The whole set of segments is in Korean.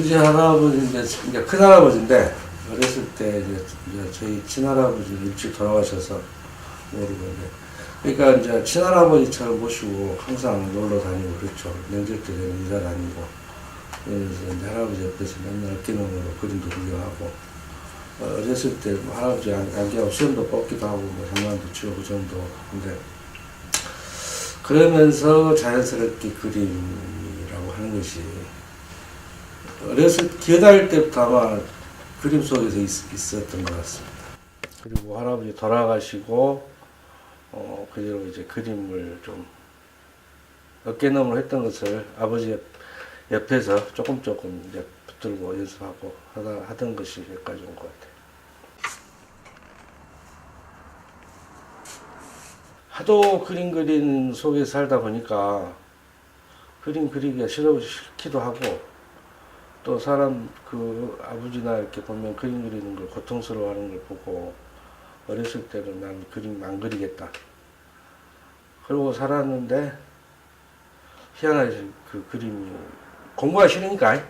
우리 할아버지인데, 이제 큰할아버지인데, 어렸을 때 이제 저희 친할아버지는 일찍 돌아가셔서 모르고, 그러니까 이제 친할아버지처럼 모시고 항상 놀러 다니고 그랬죠. 명절 때 되면 인사 다니고. 그래서 이제 할아버지 옆에서 맨날 어깨너머로 그림도 구경하고, 어렸을 때 뭐 할아버지 안개하고 시험도 뽑기도 하고, 뭐 장난도 치고 그 정도. 근데, 그러면서 자연스럽게 그림이라고 하는 것이, 기어다닐 때부터 아마 그림 속에서 있었던 것 같습니다. 그리고 할아버지 돌아가시고, 그대로 이제 그림을 좀 어깨너머로 했던 것을 아버지 옆에서 조금 이제 붙들고 연습하고 하던 것이 여기까지 온 것 같아요. 하도 그림 그리는 속에 살다 보니까 그림 그리기가 싫기도 하고, 또 사람 아버지나 이렇게 보면 그림 그리는 걸 고통스러워하는 걸 보고 어렸을 때는 난 그림 안 그리겠다 그러고 살았는데, 희한하게 그 그림이 공부하기 싫으니까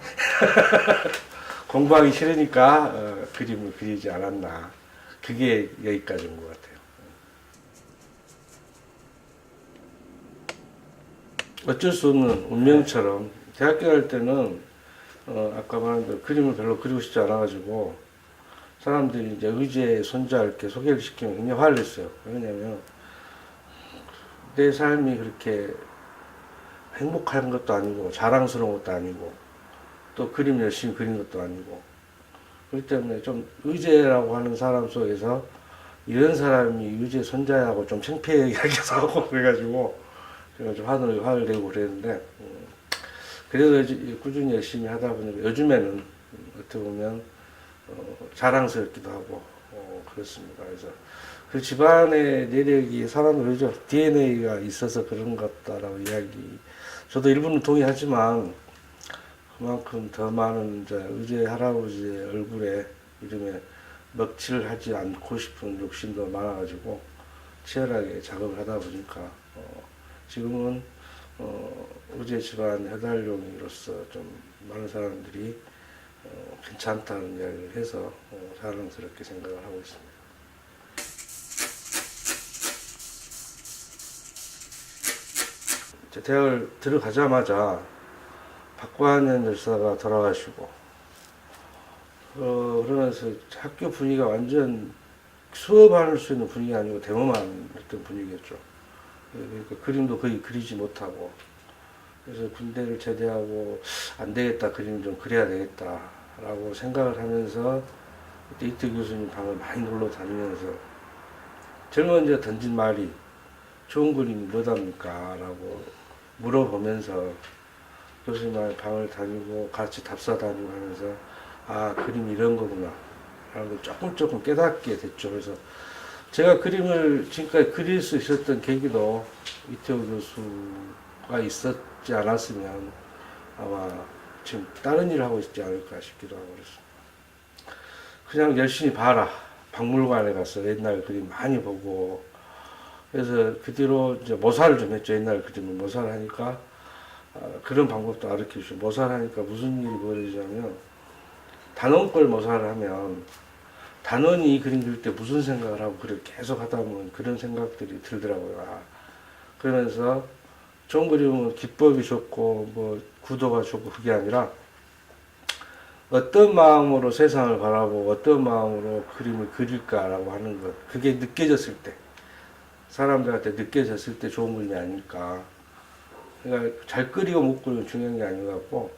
공부하기 싫으니까 그림을 그리지 않았나. 그게 여기까지 온 것 같아요. 어쩔 수 없는 운명처럼 대학교 갈 때는 아까 말한 대로 그림을 별로 그리고 싶지 않아가지고 사람들이 이제 의제 손자 이렇게 소개를 시키면 굉장히 화를 냈어요. 왜냐면 내 삶이 그렇게 행복한 것도 아니고 자랑스러운 것도 아니고 또 그림 열심히 그린 것도 아니고, 그렇기 때문에 좀 의제라고 하는 사람 속에서 이런 사람이 의제 손자하고 좀 창피하게 하고 그래가지고 제가 좀 화를 내고 그랬는데, 그래도 꾸준히 열심히 하다 보니까 요즘에는 어떻게 보면 자랑스럽기도 하고 그렇습니다. 그래서 그 집안의 내력이 사람을 그러죠. DNA가 있어서 그런 것 같다라고 이야기. 저도 일부는 동의하지만 그만큼 더 많은 이제 의제 할아버지의 얼굴에 이름에 먹칠을 하지 않고 싶은 욕심도 많아가지고 치열하게 작업을 하다 보니까 지금은 의제 집안 해달용이로서 좀 많은 사람들이 괜찮다는 이야기를 해서 자랑스럽게 생각을 하고 있습니다. 대학을 들어가자마자 박관현 열사가 돌아가시고, 그러면서 학교 분위기가 완전 수업할 수 있는 분위기가 아니고 데모만 했던 분위기였죠. 그러니까 그림도 거의 그리지 못하고, 그래서 군대를 제대하고 안 되겠다, 그림 좀 그려야 되겠다라고 생각을 하면서 그때 이태 교수님 방을 많이 놀러 다니면서 젊은 이제 던진 말이 좋은 그림이 뭐답니까? 라고 물어보면서 교수님 방을 다니고 같이 답사 다니고 하면서 아, 그림 이런 거구나 라는 걸 조금 깨닫게 됐죠. 그래서 제가 그림을 지금까지 그릴 수 있었던 계기도 이태호 교수가 있었지 않았으면 아마 지금 다른 일을 하고 있지 않을까 싶기도 하고 그랬습니다. 그냥 열심히 봐라. 박물관에 가서 옛날 그림 많이 보고, 그래서 그 뒤로 이제 모사를 좀 했죠. 옛날 그림을 모사를 하니까 그런 방법도 가르쳐 주시고, 모사를 하니까 무슨 일이 벌어지냐면 단원걸 모사를 하면 단원이 그림 그릴 때 무슨 생각을 하고 그걸 계속 하다 보면 그런 생각들이 들더라고요. 그러면서 좋은 그림은 기법이 좋고 뭐 구도가 좋고 그게 아니라 어떤 마음으로 세상을 바라보고 어떤 마음으로 그림을 그릴까라고 하는 것, 그게 느껴졌을 때, 사람들한테 느껴졌을 때 좋은 그림이 아닐까. 그러니까 잘 그리고 못 그리고 중요한 게 아닌 것 같고,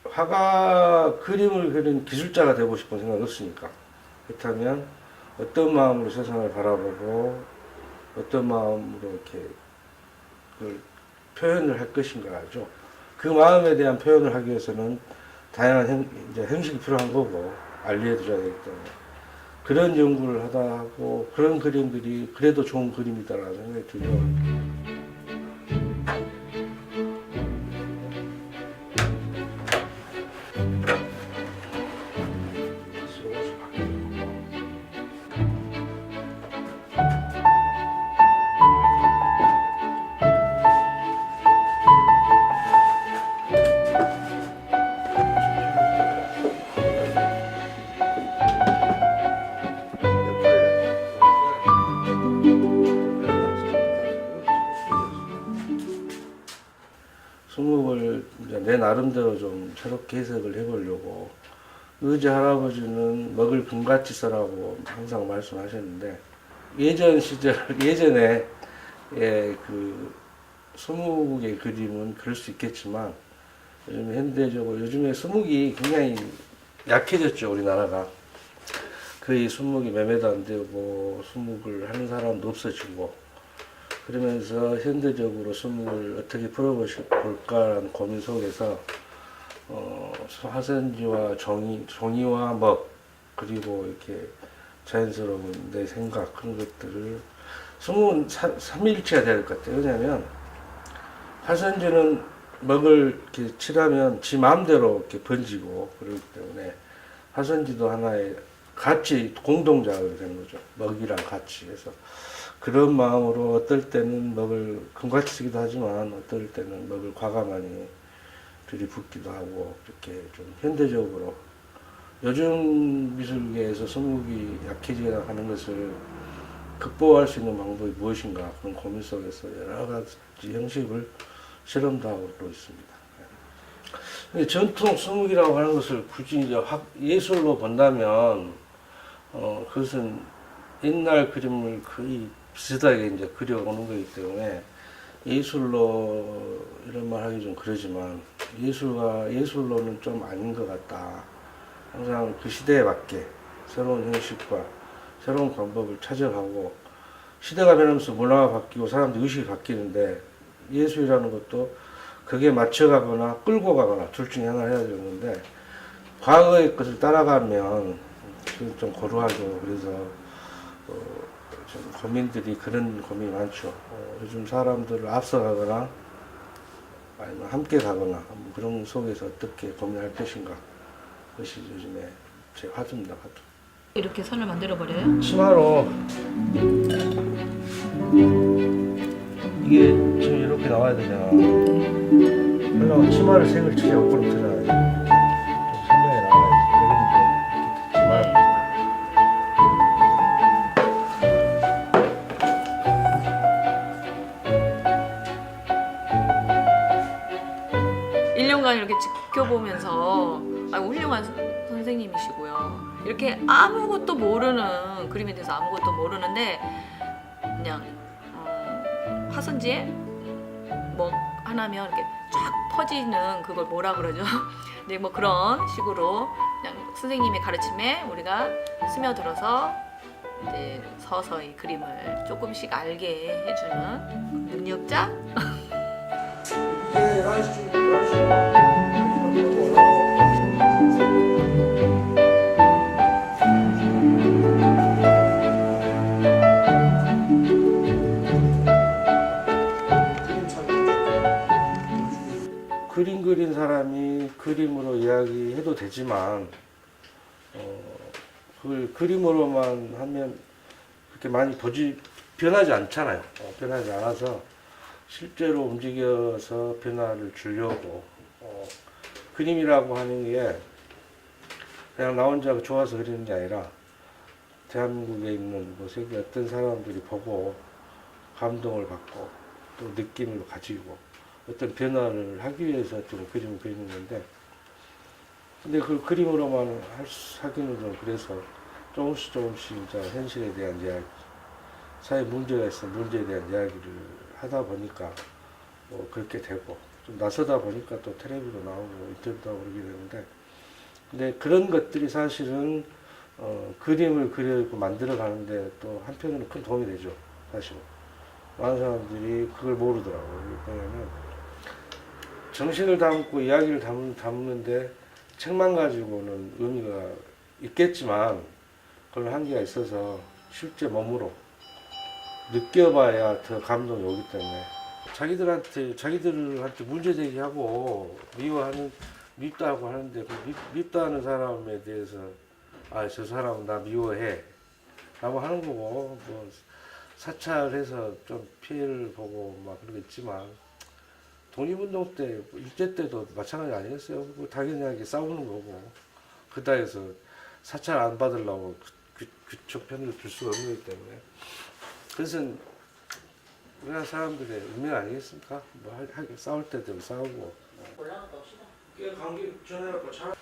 화가 그림을 그리는 기술자가 되고 싶은 생각이 없으니까. 그렇다면 어떤 마음으로 세상을 바라보고 어떤 마음으로 이렇게 그걸 표현을 할 것인가죠. 그 마음에 대한 표현을 하기 위해서는 다양한 형식이 필요한 거고 알려드려야 되기 때문에 그런 연구를 하다 하고 그런 그림들이 그래도 좋은 그림이다라는 생각이 들죠. 이제 내 나름대로 좀 새롭게 해석을 해보려고 의제 할아버지는 먹을 금같이 써라고 항상 말씀하셨는데 예전 시절 예전에 그 수묵의 그림은 그럴 수 있겠지만 요즘 현대적으로 요즘에 수묵이 굉장히 약해졌죠. 우리나라가 거의 수묵이 매매도 안 되고 수묵을 하는 사람도 없어지고 그러면서 현대적으로 수묵을 어떻게 풀어볼까라는 고민 속에서 화선지와 종이와 먹 그리고 이렇게 자연스러운 내 생각 그런 것들을 수묵은 삼일체가 될 것 같아요. 왜냐하면 화선지는 먹을 이렇게 칠하면 지 마음대로 이렇게 번지고 그렇기 때문에 화선지도 하나의 같이 공동작업이 되는 거죠. 먹이랑 같이 해서 그런 마음으로 어떨 때는 먹을 금같이 쓰기도 하지만 어떨 때는 먹을 과감하니 들이붓기도 하고 이렇게 좀 현대적으로 요즘 미술계에서 수묵이 약해지거나 하는 것을 극복할 수 있는 방법이 무엇인가 그런 고민 속에서 여러 가지 형식을 실험도 하고 있습니다. 전통 수묵이라고 하는 것을 굳이 이제 예술로 본다면 그것은 옛날 그림을 거의 비슷하게 이제 그려오는 거기 때문에 예술로 이런 말 하기 좀 그러지만 예술로는 좀 아닌 것 같다. 항상 그 시대에 맞게 새로운 형식과 새로운 방법을 찾아가고 시대가 변하면서 문화가 바뀌고 사람들 의식이 바뀌는데 예술이라는 것도 그게 맞춰가거나 끌고 가거나 둘 중에 하나 해야 되는데 과거의 것을 따라가면 좀 고루하죠. 그래서 좀 고민들이 그런 고민이 많죠. 요즘 사람들을 앞서가거나 아니면 함께 가거나 그런 속에서 어떻게 고민할 것인가 그것이 요즘에 제 화두입니다. 화두. 이렇게 선을 만들어 버려요? 치마로 이게 지금 이렇게 나와야 되잖아. 그러면 치마를 색을 칠해 옆으로 틀어야지. 좀 선명히 나와야지. 그러니까 네. 1년간 이렇게 지켜보면서 훌륭한 선생님이시고요. 이렇게 아무것도 모르는 그림에 대해서 아무것도 모르는데 그냥 화선지에 뭐 하나면 이렇게 쫙 퍼지는 그걸 뭐라 그러죠? 네, 뭐 그런 식으로 그냥 선생님의 가르침에 우리가 스며들어서 이제 서서히 그림을 조금씩 알게 해주는 능력자? 이게 날씨 그림 그린 사람이 그림으로 이야기해도 되지만 그걸 그림으로만 하면 그렇게 많이 변하지 않잖아요. 변하지 않아서 실제로 움직여서 변화를 주려고 그림이라고 하는 게 그냥 나 혼자 좋아서 그리는 게 아니라 대한민국에 있는 뭐 세계 어떤 사람들이 보고 감동을 받고 또 느낌을 가지고 어떤 변화를 하기 위해서 좀 그림을 그리는 건데 근데 그 그림으로만 하기는 좀 그래서 조금씩 이제 현실에 대한 이야기 사회 문제가 있으면 문제에 대한 이야기를 하다 보니까 뭐 그렇게 되고 좀 나서다 보니까 또 텔레비도 나오고 인터뷰도 하고 그러게 되는데 근데 그런 것들이 사실은 그림을 그리고 만들어 가는데 또 한편으로는 큰 도움이 되죠. 사실 많은 사람들이 그걸 모르더라고요. 왜냐면 정신을 담고 이야기를 담는데 책만 가지고는 의미가 있겠지만 그런 한계가 있어서 실제 몸으로 느껴봐야 더 감동이 오기 때문에 자기들한테 문제 제기하고 밉다고 하는데 그 밉다는 사람에 대해서 저 사람은 나 미워해 라고 하는 거고 뭐 사찰해서 좀 피해를 보고 막 그런 게 있지만 독립운동 때 일제 때도 마찬가지 아니었어요. 뭐 당연하게 싸우는 거고 그다 해서 사찰 안 받으려고 그쪽 편을 들 수가 없는 거기 때문에 그것은 우리나라 사람들의 운명 아니겠습니까? 뭐 싸울 때도 싸우고 올라갔다 옵시다. 꽤 감기 전해갖고 차.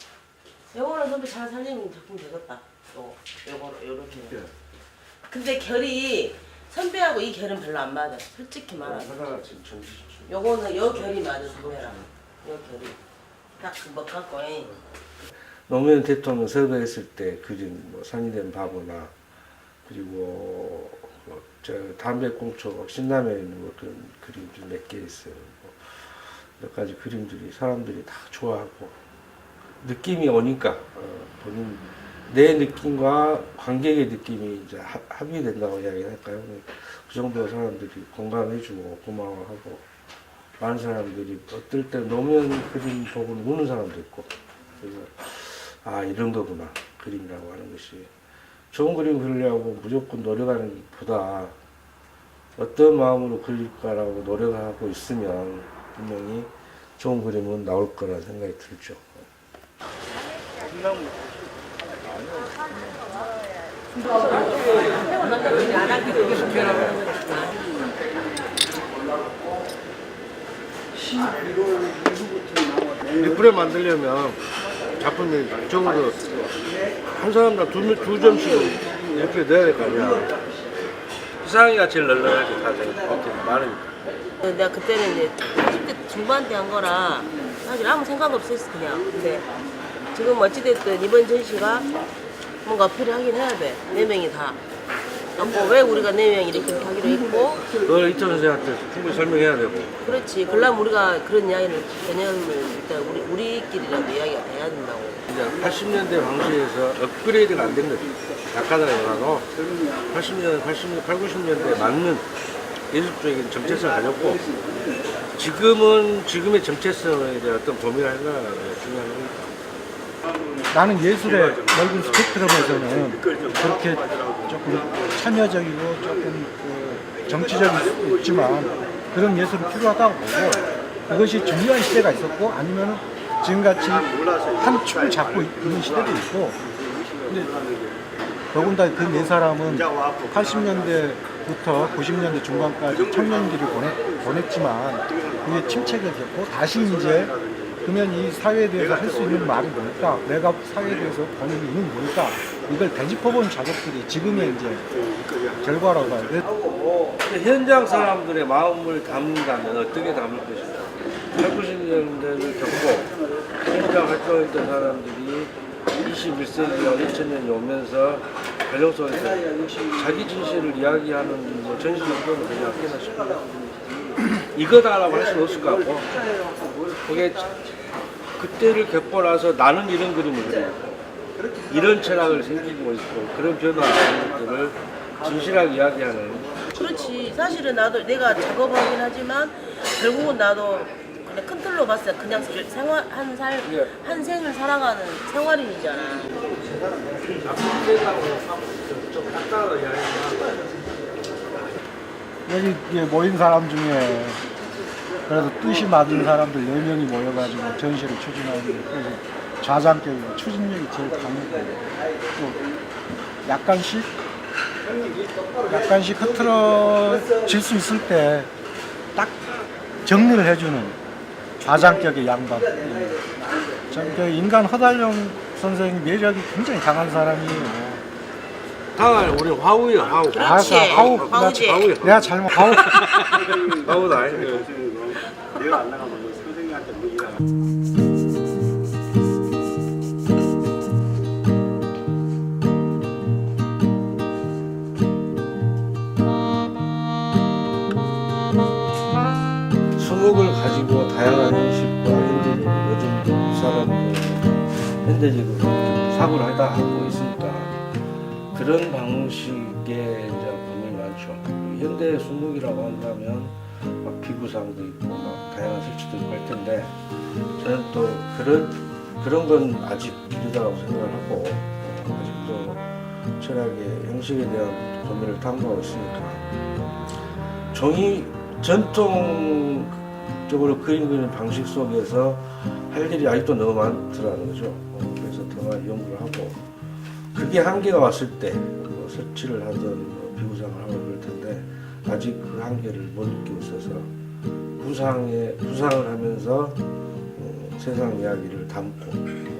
요거는 선배 잘 살리는 작품 되겠다. 요렇게. 예. 근데 결이 선배하고 이 결은 별로 안 맞아. 솔직히 말하면. 하다가 지금 전지. 요거는 요 결이 맞아 선배랑. 요 결이. 딱그 먹갖고. 노무현 대통령 서거했을 때 그린 뭐 산이된 바보나 그리고 저 담배꽁초 신남에 있는 뭐 그런 그림들 몇 개 있어요. 뭐 몇 가지 그림들이 사람들이 다 좋아하고 느낌이 오니까 본인 내 느낌과 관객의 느낌이 이제 합의된다고 이야기할까요? 그 정도 사람들이 공감해주고 고마워하고 많은 사람들이 어떨 때 노무현 그림 보고 우는 사람도 있고 그래서 아 이런 거구나 그림이라고 하는 것이 좋은 그림 그리려고 무조건 노력하는 것보다 어떤 마음으로 그릴까라고 노력하고 있으면 분명히 좋은 그림은 나올 거라 생각이 들죠. 리플에 만들려면 작품이 적어도 한 사람당 두 점씩 리플에 넣어야 될 거 아니야. 희상이가 제일 널널하게 다 이렇게 많으니까. 내가 그때는 이제 40대 중반 때 한 거라 사실 아무 생각 없었어 그냥. 근데 지금 어찌됐든 이번 전시가 뭔가 어필을 하긴 해야 돼. 4명이 다. 왜 우리가 4명이 이렇게 하기로 했고. 그걸 이천 선생한테 충분히 설명해야 되고. 그렇지. 그러려면 우리가 그런 이야기를 개념을 일단 우리끼리라도 이야기가 돼야 된다고. 이제 80년대 방식에서 업그레이드가 안 된 거지. 약하다라도 80년, 90년대에 맞는 예술적인 정체성을 가졌고 지금은 지금의 정체성에 대한 어떤 범위를 하나가 중요한 거니까. 나는 예술의 넓은 스펙트럼에서는 그렇게 조금 참여적이고 조금 정치적일 수도 있지만 그런 예술이 필요하다고 보고 그것이 중요한 시대가 있었고 아니면 지금같이 한 축을 잡고 있는 시대도 있고 근데 더군다나 그 네 사람은 80년대부터 90년대 중반까지 청년기를 보냈지만 그게 침체가 됐고 다시 이제 그러면 이 사회에 대해서 할 수 있는 말이 뭘까? 내가 사회에 대해서 보는 이유는 뭘까? 이걸 되짚어본 작업들이 지금의 이제 결과라고 봐요. 현장 사람들의 마음을 담는다면 어떻게 담을 것인가? 80년대를 겪고 현장 활동했던 사람들이 21세기와 2000년이 오면서 가정 속에서 자기 진실을 이야기하는 뭐 전시 정도는 그냥 꽤나 싶어요. 이거다라고 할 수는 없을 것 같고 그게 그때를 겪고 나서 나는 이런 그림을 그리고 이런 철학을 생기고 있고 그런 변화들을 진실하게 이야기하는. 그렇지. 사실은 나도 내가 작업하긴 하지만 결국은 나도 그냥 큰 틀로 봤을 때 그냥 생활 한 생을 살아가는 생활인이잖아. 좀 딱딱하다 이야기하는. 여기 이제 모인 사람 중에 그래도 뜻이 맞은 사람들 4명이 모여가지고 전시를 추진하는 그래서 좌장격이고 추진력이 제일 강하고 또 약간씩 흐트러질 수 있을 때 딱 정리를 해주는 좌장격의 양반. 그 인간 허달령 선생님 매력이 굉장히 강한 사람이에요. 당연히 우리 화우예요, 화우. 그렇지. 화우지. 내가 잘못 화우. 화우도 아니에요. 내가 안 나가면 선생님한테 뭐 일하나. 수목을 가지고 다양한 형식과 현대적으로 요즘 사람들 현대적으로 사고를 하다 하고 있으니까 그런 방식의 이제 범위 많죠. 현대 수목이라고 한다면 막 비구상도 있고 막 다양한 설치도 있고 할 텐데 저는 또 그런 건 아직 이르다고 생각을 하고 아직도 철학의 형식에 대한 범위를 탐구하고 있으니까 종이 전통적으로 그림 그리는 방식 속에서 할 일이 아직도 너무 많더라는 거죠. 그래서 더 많이 연구를 하고 그게 한계가 왔을 때 뭐 설치를 하든 뭐 비구상을 하고 그럴 텐데 아직 그 한계를 못 느끼고 있어서 부상을 하면서 세상 이야기를 담고